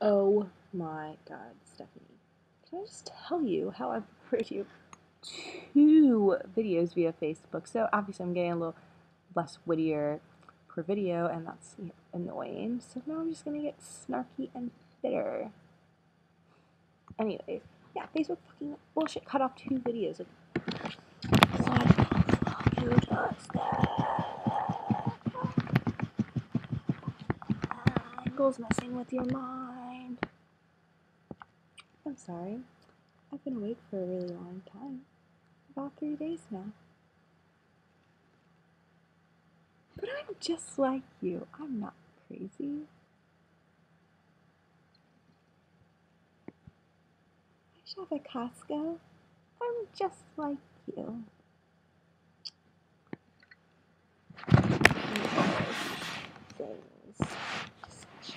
Oh my god, Stephanie. Can I just tell you how I've recorded you 2 videos via Facebook? So obviously I'm getting a little less wittier per video, and that's annoying. So now I'm just gonna get snarky and bitter. Anyways, yeah, Facebook fucking bullshit cut off 2 videos. Like, who does that? Angle's messing with your mind. I'm sorry. I've been awake for a really long time. About 3 days now. But I'm just like you. I'm not crazy. I shop at Costco. I'm just like you. Things. Discussions.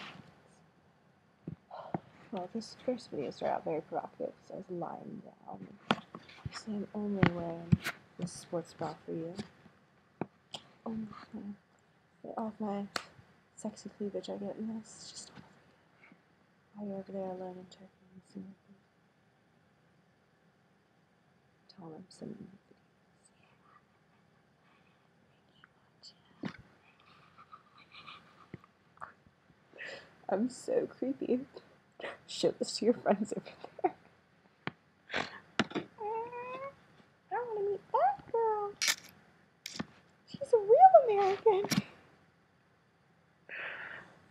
Well, this first video started out very provocative, so I was lying down. So I'm only wearing this sports bra for you. Only all of my sexy cleavage I get in this. Just while you're over there alone in Turkey and seeing tell them some videos. I'm so creepy. Show this to your friends over there. I want to meet that girl. She's a real American.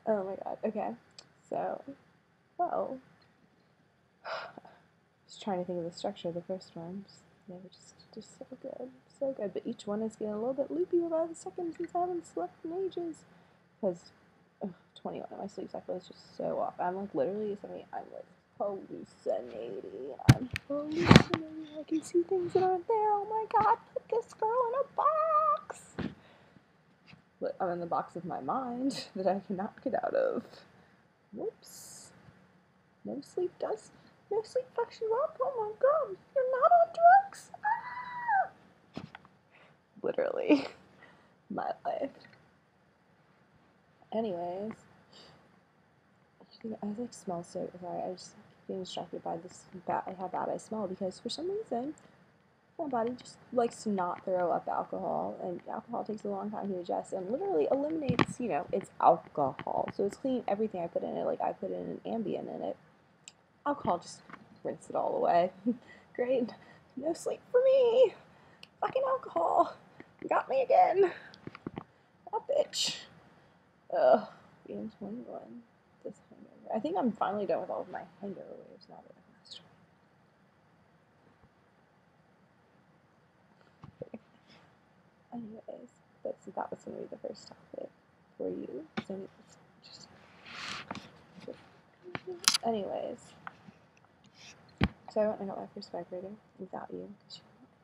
Oh my god. Okay. So, well, just trying to think of the structure of the first ones. They were just so good. So good. But each one is getting a little bit loopy by the second since I haven't slept in ages. Because 21 and my sleep cycle is just so off. I'm like literally something, I'm like hallucinating. I can see things that aren't there. Oh my god, put this girl in a box. But I'm in the box of my mind that I cannot get out of. Whoops. No sleep fucks you up. Oh my god, you're not on drugs. Ah! Literally, my life. Anyways, I like smell so sorry. I just being distracted by this how bad I smell, because for some reason my body just likes to not throw up alcohol, and alcohol takes a long time to digest and literally eliminates, it's alcohol. So it's cleaning everything I put in it. Like I put in an Ambien in it. Alcohol just rinse it all away. Great. No sleep for me. Fucking alcohol. Got me again. That bitch. Ugh. Being 21. This hangover. I think I'm finally done with all of my hangover waves now that I'm master. Anyways, but so that was going to be the first topic for you. So just anyways, so I went and got my first vibrator without you, because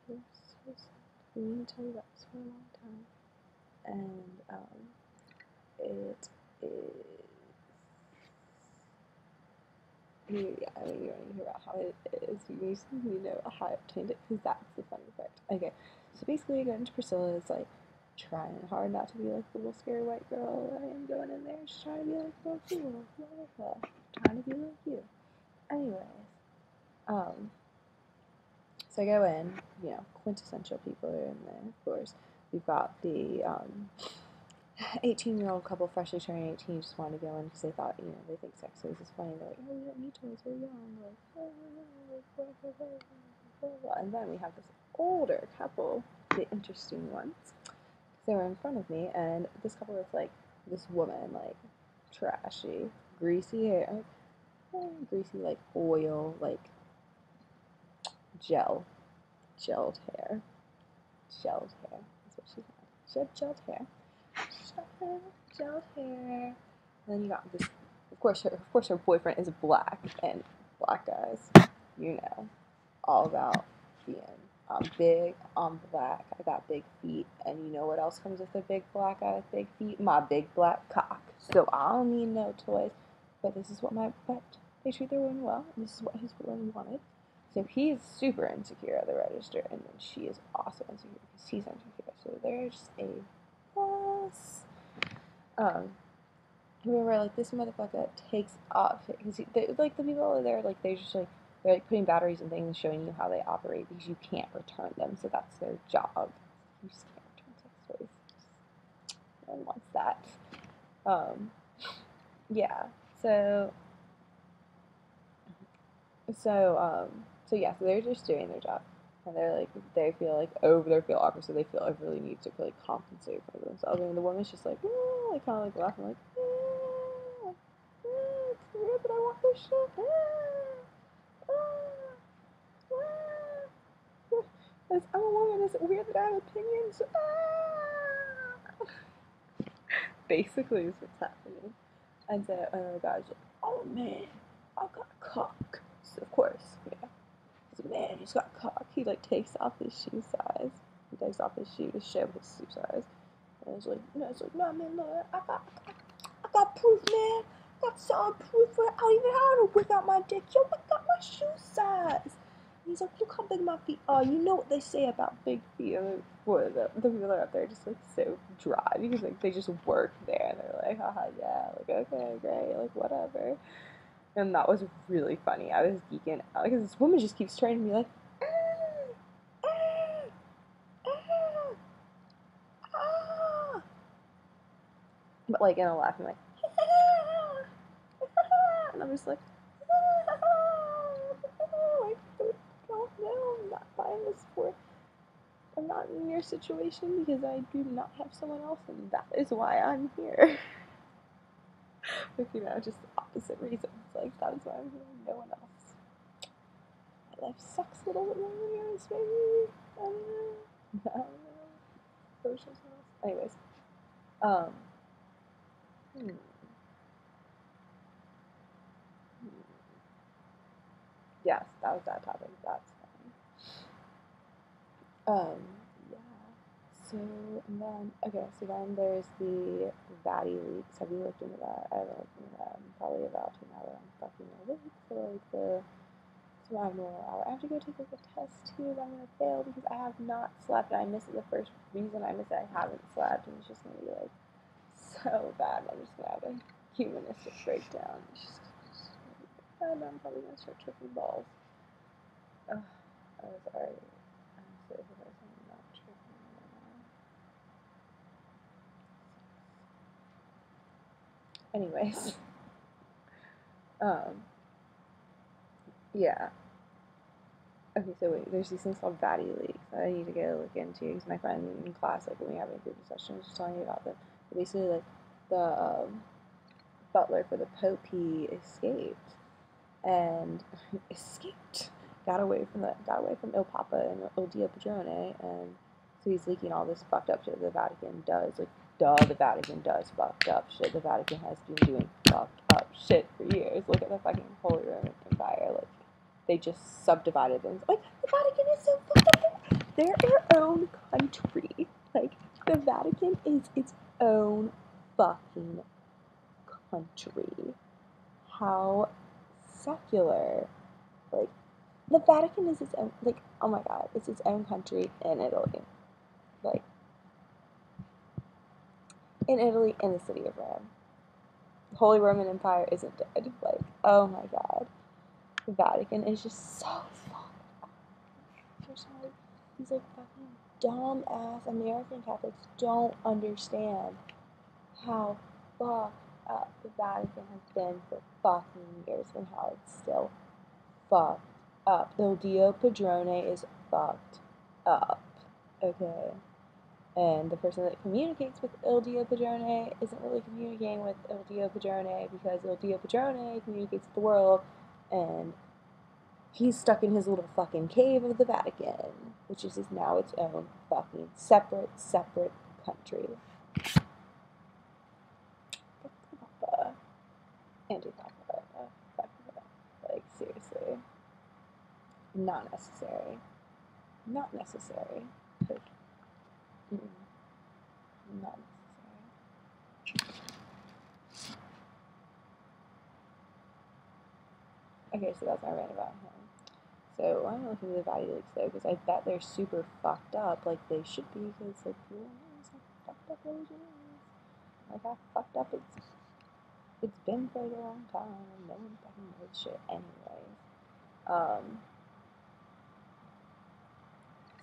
you're not here. So we need to tell you that for a long time, and it is. Yeah, I mean, you don't even hear about how it is. You know how I obtained it, because that's the funny part. Okay, so basically, I got into Priscilla. It's like trying hard not to be like the little scary white girl that I am going in there, just trying to be like real cool, trying to be like you. Anyways, so I go in. Quintessential people are in there. Of course, we've got the 18-year-old couple freshly turning 18 just wanted to go in because they thought, they think sex toys is funny. They're like, oh, we don't need toys, we're young. And then we have this older couple, the interesting ones. They were in front of me, and this couple was like, this woman, like, trashy, greasy hair, greasy, like, oil, like, gelled hair. Gelled hair is what she had. She had gelled hair. Gelled hair. And then you got this. Of course, her boyfriend is black, and black guys, all about being big. I'm black. I got big feet, and you know what else comes with a big black guy with big feet? My big black cock. So I don't need no toys. But this is what they treat their women well. And this is what his woman wanted. So he's super insecure at the register, and then she is also insecure because he's insecure. So there's a plus. remember, like, this motherfucker takes off, because like, the people over there, like, they're just, like, they're, like, putting batteries and things and showing you how they operate, because you can't return them, so that's their job. You just can't return sex toys. No one wants that. Yeah, so yeah, so they're just doing their job, and they're like, they feel awkward, so they feel like really need to like compensate for themselves. And the woman's just like, like kind of like laughing, like, it's weird, but I want this shit. I'm a woman. Is it weird that I have opinions? Basically, is what's happening. And so the guy's like, oh man, I got a cock. So of course, yeah. Man, he's got cock. He like takes off his shoe size. He takes off his shoe to show his shoe size. And it's like, no man, look, I got proof, man. I got solid proof. I don't even have to whip out my dick. Yo, I got my shoe size. And he's like, look how big my feet are. You know what they say about big feet. And the people that are up there are just like so dry because like they just work there and they're like, haha, yeah, like okay, great, like whatever. And that was really funny. I was geeking out because this woman just keeps trying to be like, but like in a laughing like, and I'm just like, no, I'm not buying this for. I'm not in your situation because I do not have someone else, and that is why I'm here. But just the opposite reasons. Like that is why I'm here. No one else. My life sucks a little bit more than yours, maybe. I don't know. Anyways, yes, that was that topic. That's fine. Yeah. So and then then there's the Vatty leaks. Have you looked into that? I haven't looked into that. I'm probably about to now that I'm fucking awake for like the survival hour. I have to go take like a test too that I'm gonna fail because I have not slept. And I missed it. The first reason I missed it, I haven't slept, and it's just gonna be like so bad. I'm just gonna have a humanistic breakdown. It's just and I'm probably gonna start tripping balls. Ugh, I was already. I'm so surprised I'm not tripping right now. Anyways, yeah. Okay, so wait, there's these things called Vatty leaks that I need to get a look into because my friend in class, like when we have a group discussion, was just telling me about them. But basically, like the butler for the Pope, he escaped and got away from Il Papa and Il Dio Padrone, and so he's leaking all this fucked up shit the Vatican does. Like, the Vatican does fucked up shit. The Vatican has been doing fucked up shit for years. Look at the fucking Holy Roman Empire. Like, they just subdivided them. Like, the Vatican is so fucked up. They're their own country. Like, the Vatican is its own fucking country. How secular. Like, the Vatican is its own, like, oh my god, it's its own country in Italy. Like, in Italy, in the city of Rome. The Holy Roman Empire isn't dead. Like, oh my god. The Vatican is just so fucked up. These, like, fucking dumb-ass American Catholics don't understand how fucked up the Vatican has been for fucking years and how it's still fucked up. Il Dio Padrone is fucked up. Okay? And the person that communicates with Il Dio Padrone isn't really communicating with Il Dio Padrone because Il Dio Padrone communicates with the world and he's stuck in his little fucking cave of the Vatican, which is now its own fucking separate country. Papa. Anti-Papa. Like, seriously. Not necessary. Not necessary. Not necessary. Okay, so that's my rant about him. So I'm looking at the Vatty leaks though, because I bet they're super fucked up, like they should be, because like, you know, it's like fucked up religion is. Like how fucked up it's. It's been for a long time, and no one fucking knows shit anyways. Um,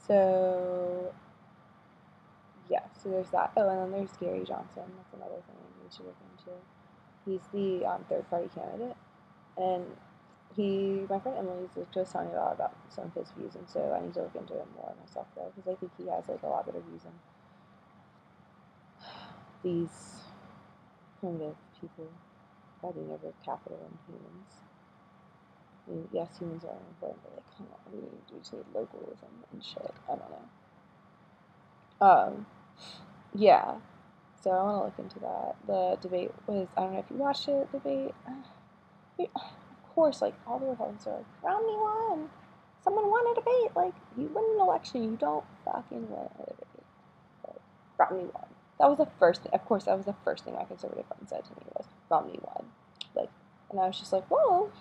so yeah, so there's that. Oh, and then there's Gary Johnson. That's another thing we should look into. He's the third-party candidate, and my friend Emily was just telling me about some of his views, and so I need to look into it more myself though, because I think he has like a lot better views than these primitive people fighting over capital and humans. I mean, yes, humans are important, but like, come on, we just need localism and shit. I don't know. Yeah. So I want to look into that. The debate was, I don't know if you watched it, debate. Of course, like, all the Republicans are like, Romney won. Someone won a debate. Like, you win an election, you don't fucking win a debate. Like, Romney won. That was the first thing, of course, that was the first thing my conservative friend said to me was, Romney won. Like, and I was just like, well,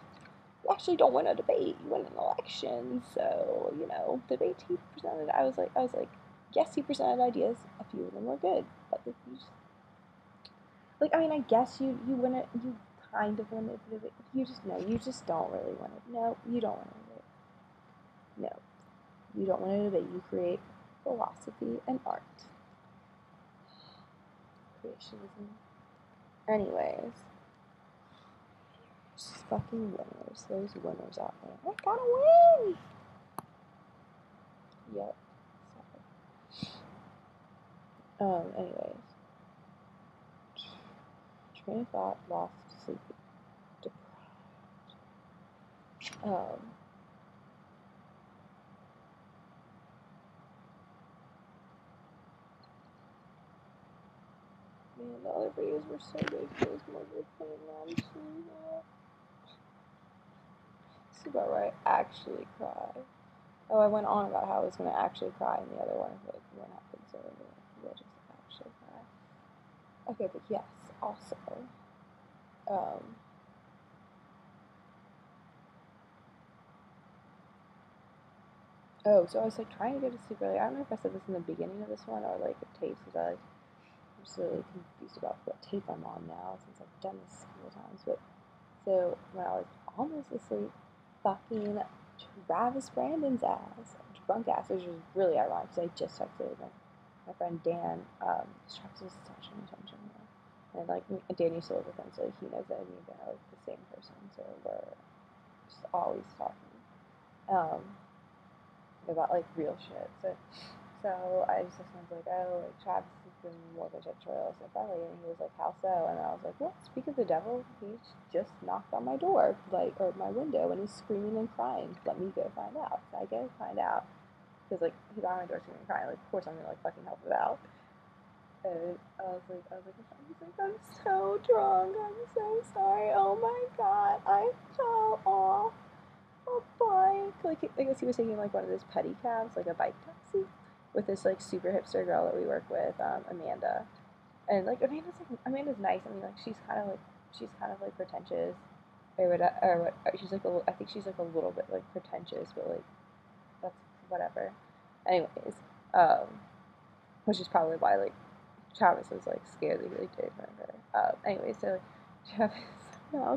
you actually don't win a debate, you win an election, so, you know, debate he presented, I was like, yes, he presented ideas, a few of them were good, but like, you just, like, I mean, I guess you win it, you kind of win a debate, you just don't really win it, no, you don't win a debate, no, you don't win a debate, you create philosophy and art, creationism, anyways, just fucking winners, those winners out there, I gotta win! Yep. Anyways. Train of thought, lost, sleepy, deprived. Man, the other videos were so good. Those more good playing them. This is about where I actually cry. Oh, I went on about how I was going to actually cry in the other one, but what happened, so we'll just actually cry. Okay, but yes, also, oh, so I was like trying to go to sleep early. I don't know if I said this in the beginning of this one or like the tapes, because I'm just really confused about what tape I'm on now since I've done this a couple times. But so when I was almost asleep, fucking Travis Brandon's ass, drunk ass, which was really ironic because I just texted my friend Dan. Travis is such an attention whore. And like Dan used to live with him, so like, he knows that me and Dan are like the same person, so we're just always talking about like real shit. So I just listened to like, oh, like Travis has been more of a tutorial lately, and he was like, how so? And I was like, well, speak of the devil, he just knocked on my door, like, or my window, and he's screaming and crying. Let me go find out. So I go find out, because like he's on my door screaming and crying. Like, of course I'm gonna like fucking help him out. And I was like, he's like, I'm so drunk. I'm so sorry. Oh my god, I fell off a bike. Like, I guess he was taking like one of those pedicabs, like a bike taxi, with this like super hipster girl that we work with, Amanda. And like Amanda's nice. I mean, like she's kind of like pretentious, she's like I think she's like a little bit like pretentious, but like that's whatever. Anyways, which is probably why like Travis was like scared that he like did it for her. Anyway, so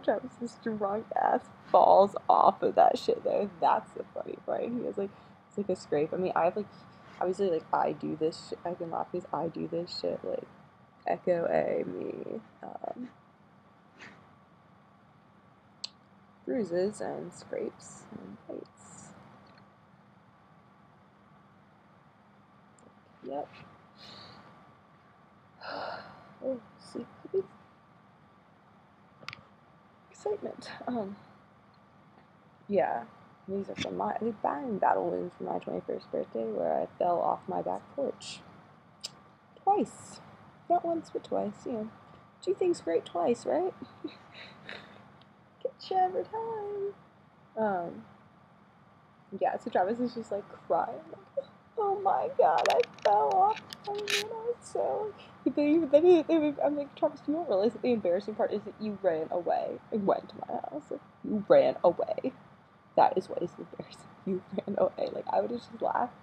Travis's drunk ass falls off of that shit though. That's the funny part. He has like it's like a scrape. I mean, I have like obviously like I do this shit. I can laugh because I do this shit like Echo A me. Bruises and scrapes and bites. Yep. Oh, sleep puppies. Excitement. Yeah. These are from my battle wounds from my 21st birthday where I fell off my back porch. Twice. Not once, but twice, you know. Do things great twice, right? Get you every time. Yeah, so Travis is just like crying, like, oh my god, I fell off. I mean, I was so. I'm like, Travis, you don't realize that the embarrassing part is that you ran away and went to my house. Like, you ran away. That is what is embarrassing. You ran away. Like, I would have just laughed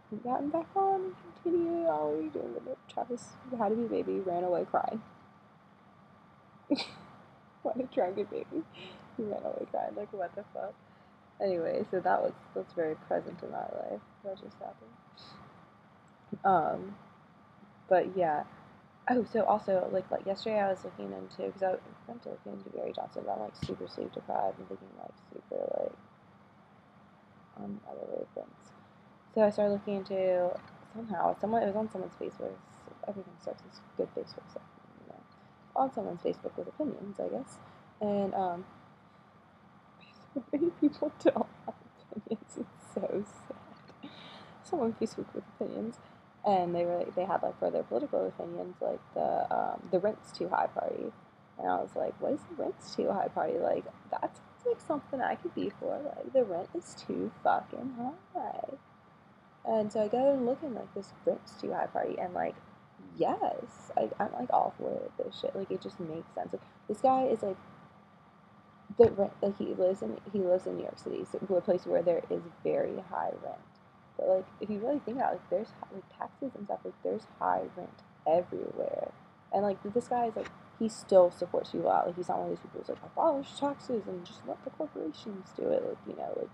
and gotten back on and continued all we were doing. But no, Travis had to be baby, ran away crying. What a drunken baby. He ran away crying, like, what the fuck? Anyway, so that's very present in my life. That just happened. But yeah. Oh, so also, like yesterday I was looking into, because I went to look into Gary Johnson, but I'm, like, super sleep deprived and thinking, like, super, like, on other weird things. So I started looking into, somehow, it was on someone's Facebook, everything starts with good Facebook stuff, you know, on someone's Facebook with opinions, I guess, and, so many people don't have opinions, it's so sad. Someone Facebook with opinions, and they had, like, for their political opinions, like, the rent's too high party, and I was like, what is the rent's too high party? Like, that sounds like something I could be for. Like, the rent is too fucking high. And so I go and look in, like, this rent's too high party, and, like, yes, I'm, like, all for it, this shit. Like, it just makes sense. Like, this guy is, like, the rent, like, he lives in New York City, so a place where there is very high rent. But, like, if you really think about it, like, there's, like, taxes and stuff, like, there's high rent everywhere. And, like, this guy is, like, he still supports people out. Like, he's not one of those people who's like, abolish taxes and just let the corporations do it. Like, you know, like,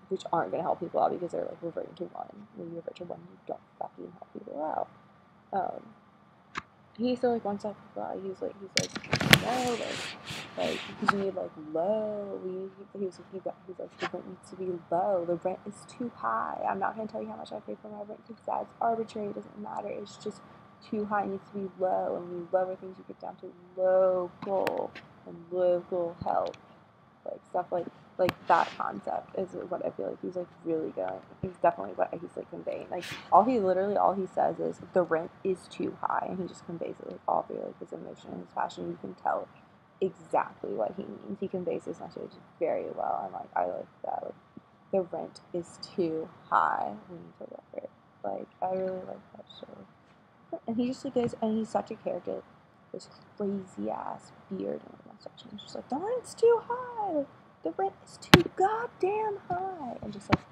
which aren't going to help people out because they're, like, reverting to one. When you revert to one, you don't fucking help people out. He still, like, wants to help people out. He's like, no, like, because we need, like, low. He's like, the rent needs to be low. The rent is too high. I'm not going to tell you how much I pay for my rent because that's arbitrary. It doesn't matter. It's just too high. It needs to be low. And when you lower things, you get down to local and local help. Like, stuff like that concept is what I feel like he's, like, really going. He's definitely what he's, like, conveying. Like, all he says is the rent is too high, and he just conveys it, like, all through, like, his emotion and his passion. You can tell exactly what he means. He conveys his message very well, and, like, I like that. Like, the rent is too high. We need to lower it. Like, I really like that show. And he just, like, goes, and he's such a character. This crazy ass beard and mustache, and he's just like, the rent's too high. Like, the rent is too goddamn high, and just, like,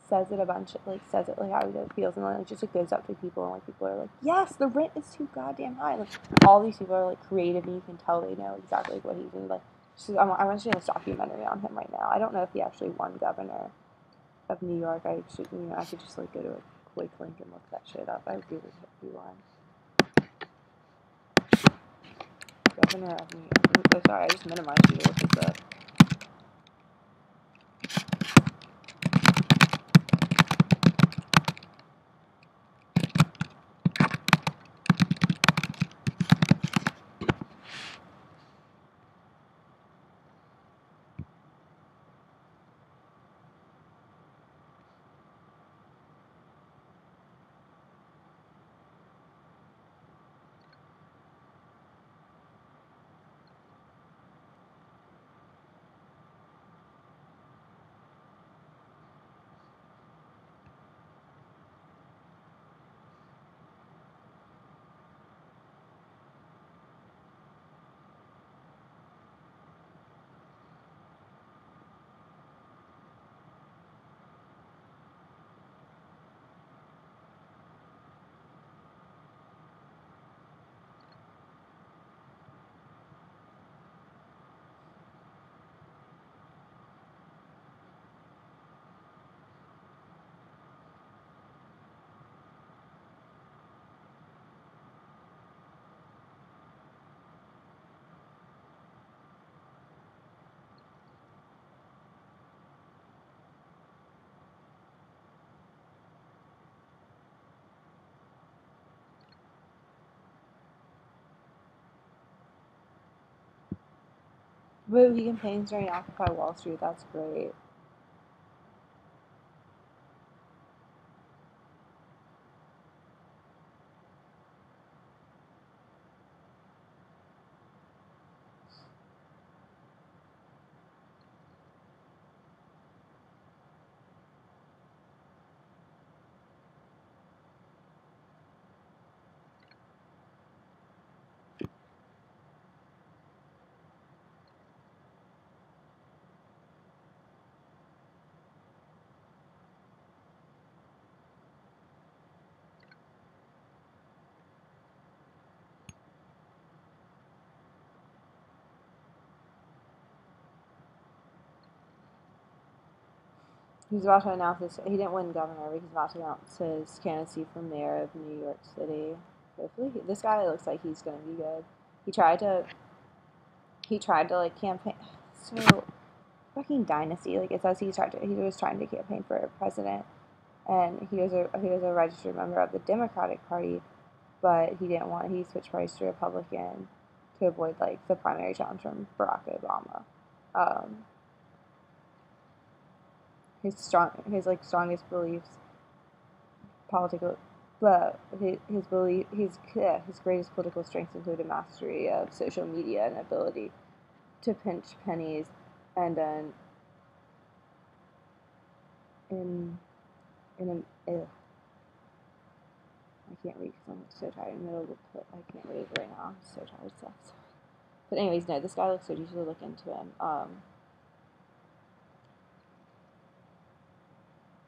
says it a bunch, like, says it, like, how he feels, and then, like, just, like, goes up to people, and, like, people are like, yes, the rent is too goddamn high. Like, all these people are, like, creative, and you can tell they know exactly, like, what he's doing. Like, I'm watching this documentary on him right now. I don't know if he actually won governor of New York. I could just, like, go to a quick link and look that shit up. I really hope he won. Governor of New York. Oh, sorry, I just minimized you to look this up. Woo, he campaigns during Occupy Wall Street. That's great. He's about to announce this. He didn't win governor, but he's about to announce his candidacy for mayor of New York City. Hopefully, this guy looks like he's gonna be good. He tried to like campaign. So fucking dynasty. Like it says he was trying to campaign for president, and he was a registered member of the Democratic Party, but he switched parties to Republican to avoid like the primary challenge from Barack Obama. His strongest beliefs, political, but his greatest political strengths include a mastery of social media and ability to pinch pennies, and then in a I can't read because I'm so tired in the middle of the I can't read right now. I'm so tired, sucks. But anyways, no, this guy looks good. You should look into him.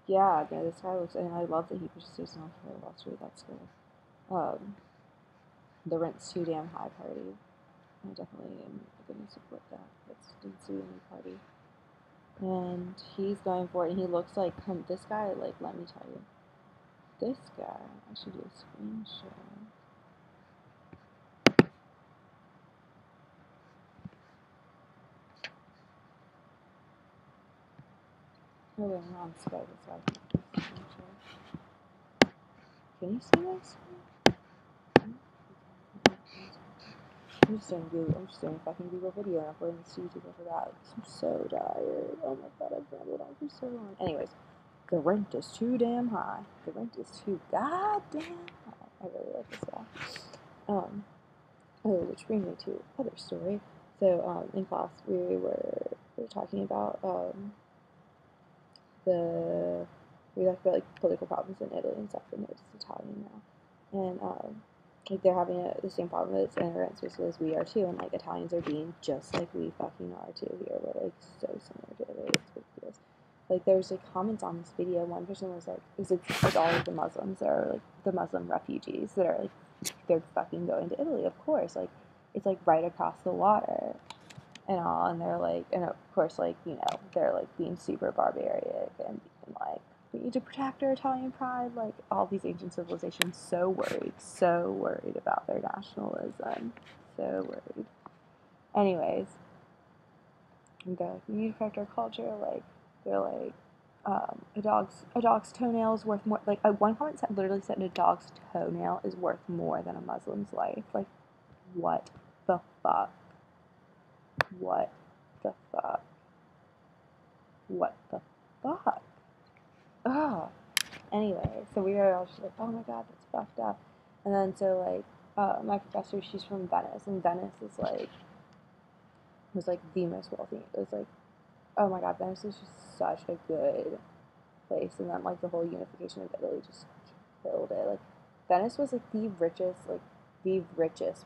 Yeah, no, this guy looks, and I love that he pursues North Carolina Wall Street. That's good. The rent's too damn high party. I definitely am going to support that. That's the Sweden party. And he's going for it, and he looks like this guy. Like, let me tell you, this guy. I should do a screen share. Oh, wait, I'm on Skype, so I can do a screen share. Can you see my screen? I'm just doing fucking Google video and uploading this to YouTube for that. I'm so tired. Oh my god, I've rambled on for so long. Anyways, the rent is too damn high. The rent is too goddamn high. I really like this guy. Which brings me to another story. So, in class we were talking about we talked about like political problems in Italy and stuff, and it's Italian now, and like they're having the same problem as immigrants as we are too, and like Italians are being just like we fucking are too here. We're like so similar to Italy. It's ridiculous. Like there's like comments on this video. One person was like, it's all of the Muslims that are like the Muslim refugees that are like they're fucking going to Italy. Of course, like it's like right across the water and all, and they're like, and of course, like, you know, they're like being super barbaric and like, we need to protect our Italian pride, like all these ancient civilizations, so worried about their nationalism, so worried. Anyways, and they're like, we need to protect our culture, like, they're like, a dog's toenail is worth more, like, one comment literally said a dog's toenail is worth more than a Muslim's life, like, what the fuck? What the fuck? What the fuck? Ugh. Anyway, so we were all just like, oh my god, that's fucked up. And then so like, my professor, she's from Venice, and Venice is like, was like the most wealthy. It was like, oh my god, Venice is just such a good place. And then like the whole unification of Italy just killed it. Like Venice was like the richest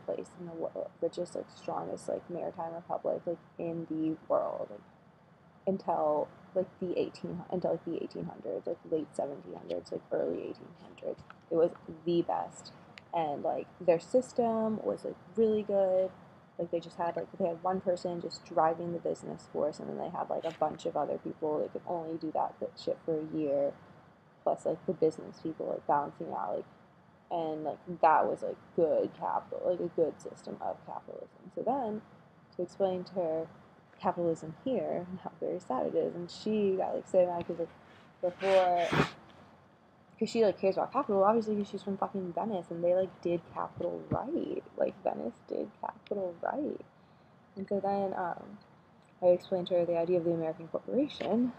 place in the world, richest, like strongest, like maritime republic, like in the world, like until like the 1800s, like late 1700s, like early 1800s. It was the best, and like their system was like really good. Like they had one person just driving the business force, and then they had like a bunch of other people that could only do that shit for a year, plus like the business people like balancing out, like, and like that was like good capital, like a good system of capitalism. So then to explain to her capitalism here and how very sad it is, and she got like so mad because like because she like cares about capital, obviously, because she's from fucking Venice, and they like did capital right, like Venice did capital right. And so then I explained to her the idea of the American corporation,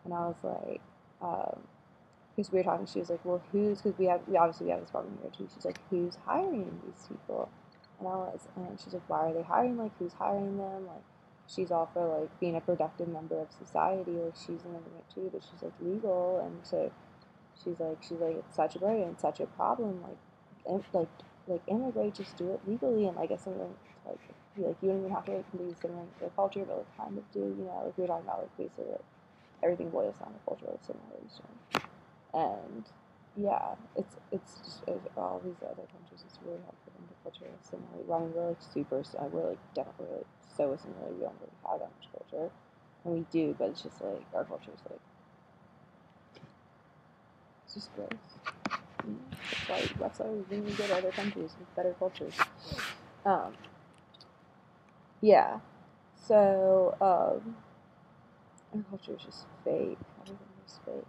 and I was like, because we were talking, she was like, well, because we obviously have this problem here too. She's like, who's hiring these people? And she's like, why are they hiring? Like, who's hiring them? Like, she's all for like being a productive member of society. Like, she's an immigrant too, but she's like legal, and so she's like, it's such a burden, it's such a problem. Like immigrate, just do it legally, and like assimilate, like you don't even have to like completely assimilate their culture, but like kind of do, you know, like we were talking about, like basically like everything boils down to cultural assimilation. And yeah, it's just all these other countries. It's really hard for them to culturally assimilate. Well, I mean, we're like we're like definitely like so assimilated. We don't really have that much culture, and we do, but it's just like our culture is like It's just gross. That's why we need to go to other countries with better cultures. Yeah. So, our culture is just fake. Everything is fake.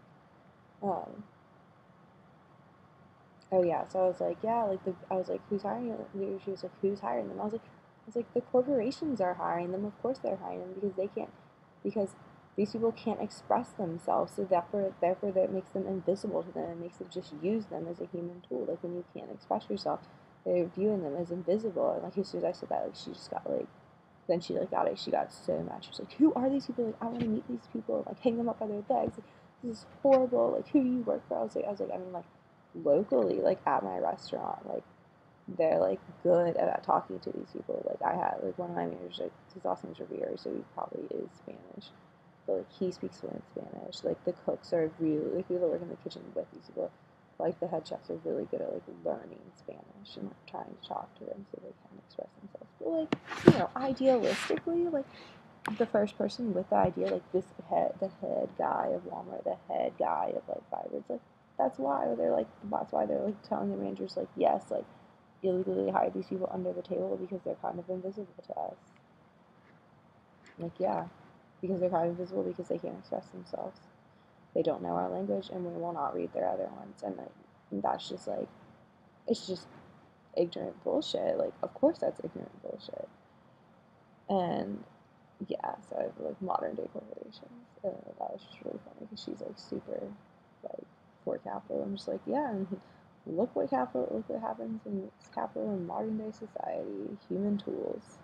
Oh yeah, so I was like, yeah, like I was like, who's hiring them? She was like, who's hiring them? I was like, the corporations are hiring them. Of course they're hiring them because these people can't express themselves. So therefore that makes them invisible to them. It makes them just use them as a human tool. Like when you can't express yourself, they're viewing them as invisible. And like as soon as I said that, like she just got like, then she like got it. She got so mad. She was like, who are these people? Like I want to meet these people. Like hang them up by their legs. Like, this is horrible. Like who do you work for? I was like, I mean like locally, like at my restaurant, like they're like good about talking to these people. Like I had like one of my managers, like his last name's Rivera, so he probably is Spanish, but like he speaks fluent Spanish. Like the cooks are really like people that work in the kitchen with these people. Like the head chefs are really good at like learning Spanish and like trying to talk to them so they can express themselves. But like idealistically, like the first person with the idea, like the head guy of Walmart, the head guy of like Fiverr, like that's why they're like telling the managers like yes, like illegally hire these people under the table because they're kind of invisible to us. Like yeah, because they're kind of invisible because they can't express themselves. They don't know our language and we will not read their other ones, and like that's just like it's just ignorant bullshit. Like of course that's ignorant bullshit. And yeah, so I have like modern day corporations. That was just really funny because she's like super like for capital. I'm just like, yeah, and look what happens in capital in modern day society. Human tools.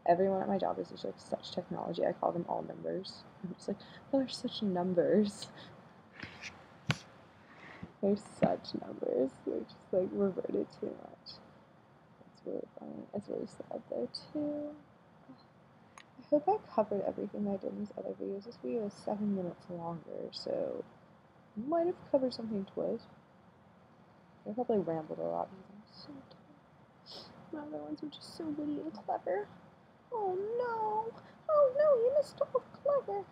Everyone at my job is just like such technology. I call them all numbers. I'm just like, oh, they're such numbers. They're such numbers. They're just like reverted too much. It's really funny. It's really sad though too. I hope I covered everything I did in these other videos. This video is 7 minutes longer, so I might have covered something twice. I probably rambled a lot because I'm so tired. My other ones were just so witty and clever. Oh no! Oh no, you missed all clever.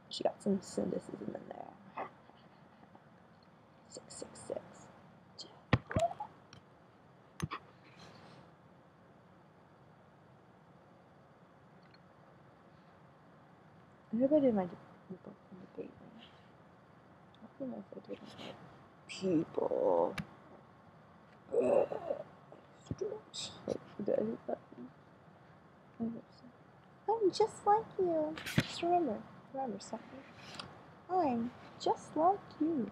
She got some cynicism in there. 666. I hope I did my debate. I don't know if I did my people. Did I do that? I hope so. I'm just like you. Just remember, Stephanie. I'm just like you.